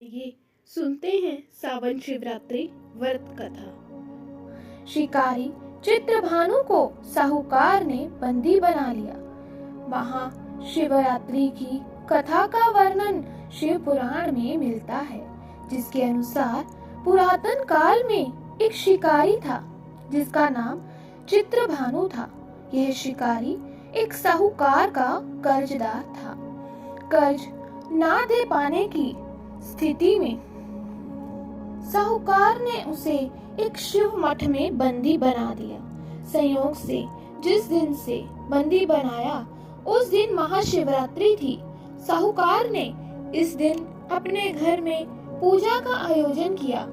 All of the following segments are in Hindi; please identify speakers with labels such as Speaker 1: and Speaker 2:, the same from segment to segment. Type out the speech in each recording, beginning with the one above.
Speaker 1: ये सुनते हैं सावन शिवरात्रि व्रत कथा।
Speaker 2: शिकारी चित्रभानु को साहूकार ने बंदी बना लिया। वहाँ शिवरात्रि की कथा का वर्णन शिव पुराण में मिलता है, जिसके अनुसार पुरातन काल में एक शिकारी था जिसका नाम चित्रभानु था। यह शिकारी एक साहूकार का कर्जदार था। कर्ज ना दे पाने की स्थिति में साहूकार ने उसे एक शिव मठ में बंदी बना दिया। संयोग से जिस दिन से बंदी बनाया उस दिन महाशिवरात्रि थी। साहूकार ने इस दिन अपने घर में पूजा का आयोजन किया।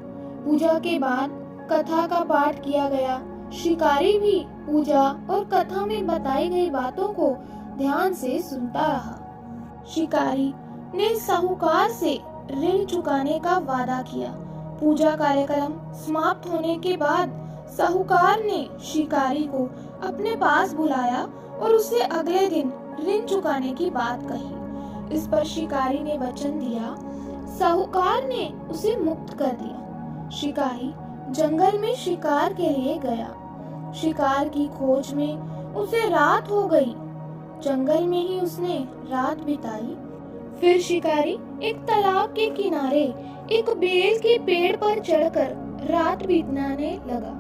Speaker 2: पूजा के बाद कथा का पाठ किया गया। शिकारी भी पूजा और कथा में बताई गई बातों को ध्यान से सुनता रहा। शिकारी ने साहूकार से ऋण चुकाने का वादा किया। पूजा कार्यक्रम समाप्त होने के बाद साहूकार ने शिकारी को अपने पास बुलाया और उसे अगले दिन ऋण चुकाने की बात कही। इस पर शिकारी ने वचन दिया। साहूकार ने उसे मुक्त कर दिया। शिकारी जंगल में शिकार के लिए गया। शिकार की खोज में उसे रात हो गई। जंगल में ही उसने रात बिताई। फिर शिकारी एक तालाब के किनारे एक बेल के पेड़ पर चढ़कर रात बिताने लगा।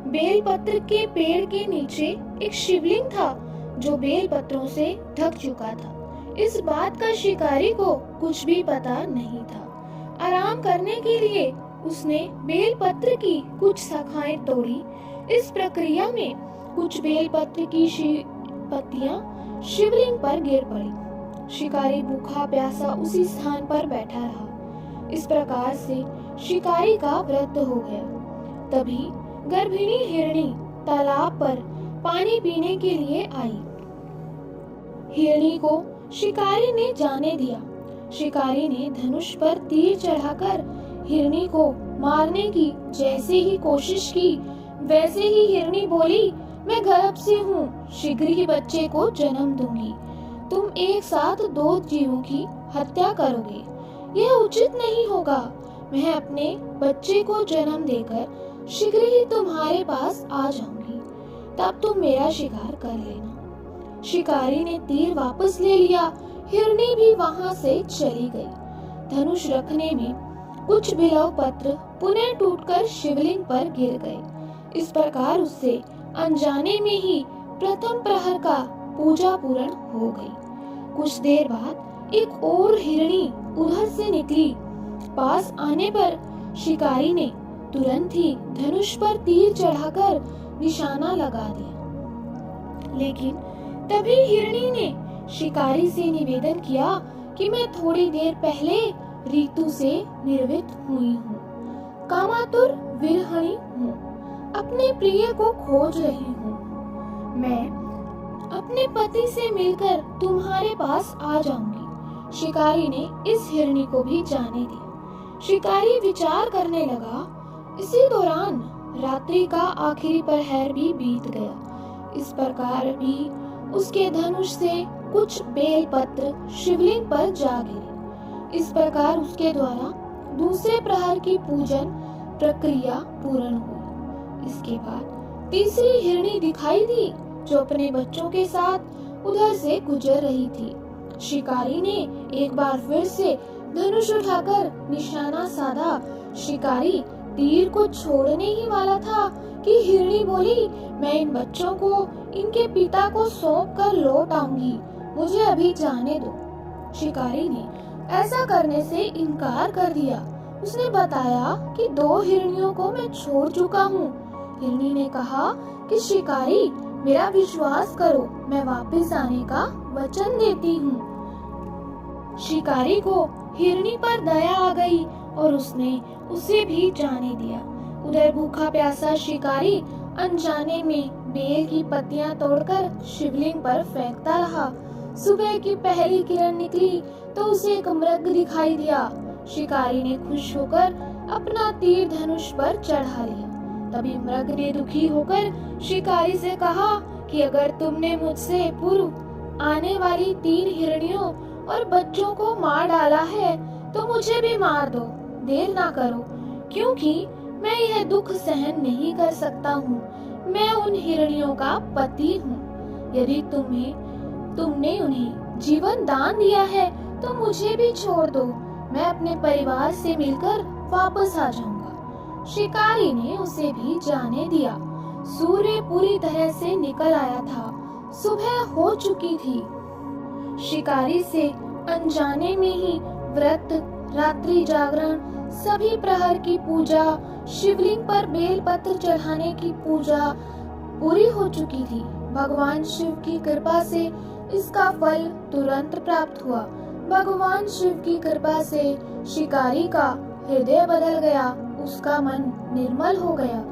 Speaker 2: बेल पत्र के पेड़ के नीचे एक शिवलिंग था जो बेल पत्रों से ढक चुका था। इस बात का शिकारी को कुछ भी पता नहीं था। आराम करने के लिए उसने बेल पत्र की कुछ शाखाएं तोड़ी। इस प्रक्रिया में कुछ बेल पत्र की पत्तियां शिवलिंग पर गिर पड़ी। शिकारी भूखा प्यासा उसी स्थान पर बैठा रहा। इस प्रकार से शिकारी का व्रत हो गया। तभी गर्भिणी हिरणी तालाब पर पानी पीने के लिए आई। हिरणी को शिकारी ने जाने दिया। शिकारी ने धनुष पर तीर चढ़ाकर हिरणी को मारने की जैसे ही कोशिश की, वैसे ही हिरणी बोली, मैं गर्भ से हूँ, शीघ्र ही बच्चे को जन्म दूंगी। तुम एक साथ दो जीवों की हत्या करोगे, यह उचित नहीं होगा। मैं अपने बच्चे को जन्म देकर शीघ्र ही तुम्हारे पास आ जाऊंगी, तब तुम मेरा शिकार कर लेना। शिकारी ने तीर वापस ले लिया। हिरणी भी वहां से चली गई। धनुष रखने में कुछ बिलव पत्र पुनः टूटकर शिवलिंग पर गिर गए। इस प्रकार उससे अनजाने में ही प्रथम प्रहर का पूजा पूर्ण हो गई। कुछ देर बाद एक और हिरणी उधर से निकली। पास आने पर शिकारी ने तुरंत ही धनुष पर तीर चढ़ाकर निशाना लगा दिया। लेकिन तभी हिरणी ने शिकारी से निवेदन किया कि मैं थोड़ी देर पहले ऋतु से निर्वित हुई हूँ, कामातुर विरहिणी हूँ, अपने प्रिय को खोज रही हूँ। मैं अपने पति से मिलकर तुम्हारे पास आ जाऊंगी। शिकारी ने इस हिरणी को भी जाने दिया। शिकारी विचार करने लगा। इसी दौरान रात्रि का आखिरी प्रहर भी बीत गया। इस प्रकार भी उसके धनुष से कुछ बेल पत्र शिवलिंग पर जा गिरे। इस प्रकार उसके द्वारा दूसरे प्रहर की पूजन प्रक्रिया पूर्ण हुई। इसके बाद तीसरी हिरणी दिखाई दी जो अपने बच्चों के साथ उधर से गुजर रही थी। शिकारी ने एक बार फिर से धनुष उठाकर निशाना साधा। शिकारी तीर को छोड़ने ही वाला था कि हिरणी बोली, मैं इन बच्चों को इनके पिता को सौंप कर लौट आऊंगी, मुझे अभी जाने दो। शिकारी ने ऐसा करने से इनकार कर दिया। उसने बताया कि दो हिरनियों को मैं छोड़ चुका हूँ। हिरणी ने कहा कि शिकारी, मेरा विश्वास करो, मैं वापस आने का वचन देती हूँ। शिकारी को हिरणी पर दया आ गई और उसने उसे भी जाने दिया। उधर भूखा प्यासा शिकारी अनजाने में बेल की पत्तियां तोड़कर शिवलिंग पर फेंकता रहा। सुबह की पहली किरण निकली तो उसे एक मृग दिखाई दिया। शिकारी ने खुश होकर अपना तीर धनुष पर चढ़ा लिया। तभी मृग ने दुखी होकर शिकारी से कहा कि अगर तुमने मुझसे पूर्व आने वाली 3 हिरनियों और बच्चों को मार डाला है तो मुझे भी मार दो, देर ना करो, क्योंकि मैं यह दुख सहन नहीं कर सकता हूँ। मैं उन हिरणियों का पति हूँ। यदि तुमने उन्हें जीवन दान दिया है तो मुझे भी छोड़ दो, मैं अपने परिवार से मिलकर वापस आ जाऊंगा। शिकारी ने उसे भी जाने दिया। सूर्य पूरी तरह से निकल आया था, सुबह हो चुकी थी। शिकारी से अनजाने में ही व्रत, रात्रि जागरण, सभी प्रहर की पूजा, शिवलिंग पर बेलपत्र चढ़ाने की पूजा पूरी हो चुकी थी। भगवान शिव की कृपा से इसका फल तुरंत प्राप्त हुआ। भगवान शिव की कृपा से शिकारी का हृदय बदल गया, उसका मन निर्मल हो गया।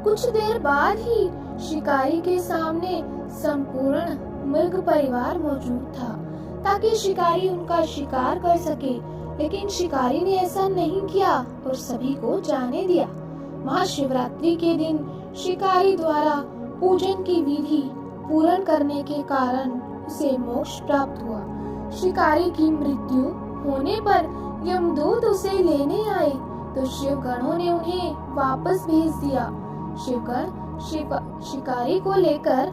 Speaker 2: कुछ देर बाद ही शिकारी के सामने संपूर्ण मृग परिवार मौजूद था, ताकि शिकारी उनका शिकार कर सके। लेकिन शिकारी ने ऐसा नहीं किया और सभी को जाने दिया। महाशिवरात्रि के दिन शिकारी द्वारा पूजन की विधि पूर्ण करने के कारण उसे मोक्ष प्राप्त हुआ। शिकारी की मृत्यु होने पर यमदूत उसे लेने आए तो शिवगणों ने उन्हें वापस भेज दिया। शिवगण शिकारी को लेकर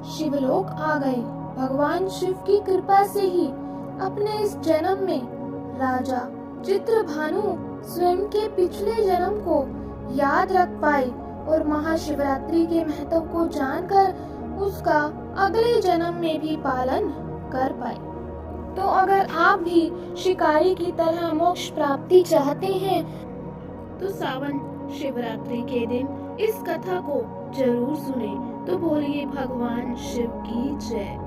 Speaker 2: शिवलोक आ गए। भगवान शिव की कृपा से ही अपने इस जन्म में राजा चित्रभानु स्वयं के पिछले जन्म को याद रख पाए और महाशिवरात्रि के महत्व को जानकर उसका अगले जन्म में भी पालन कर पाए। तो अगर आप भी शिकारी की तरह मोक्ष प्राप्ति चाहते हैं
Speaker 1: तो सावन शिवरात्रि के दिन इस कथा को जरूर सुने। तो बोलिए भगवान शिव की जय।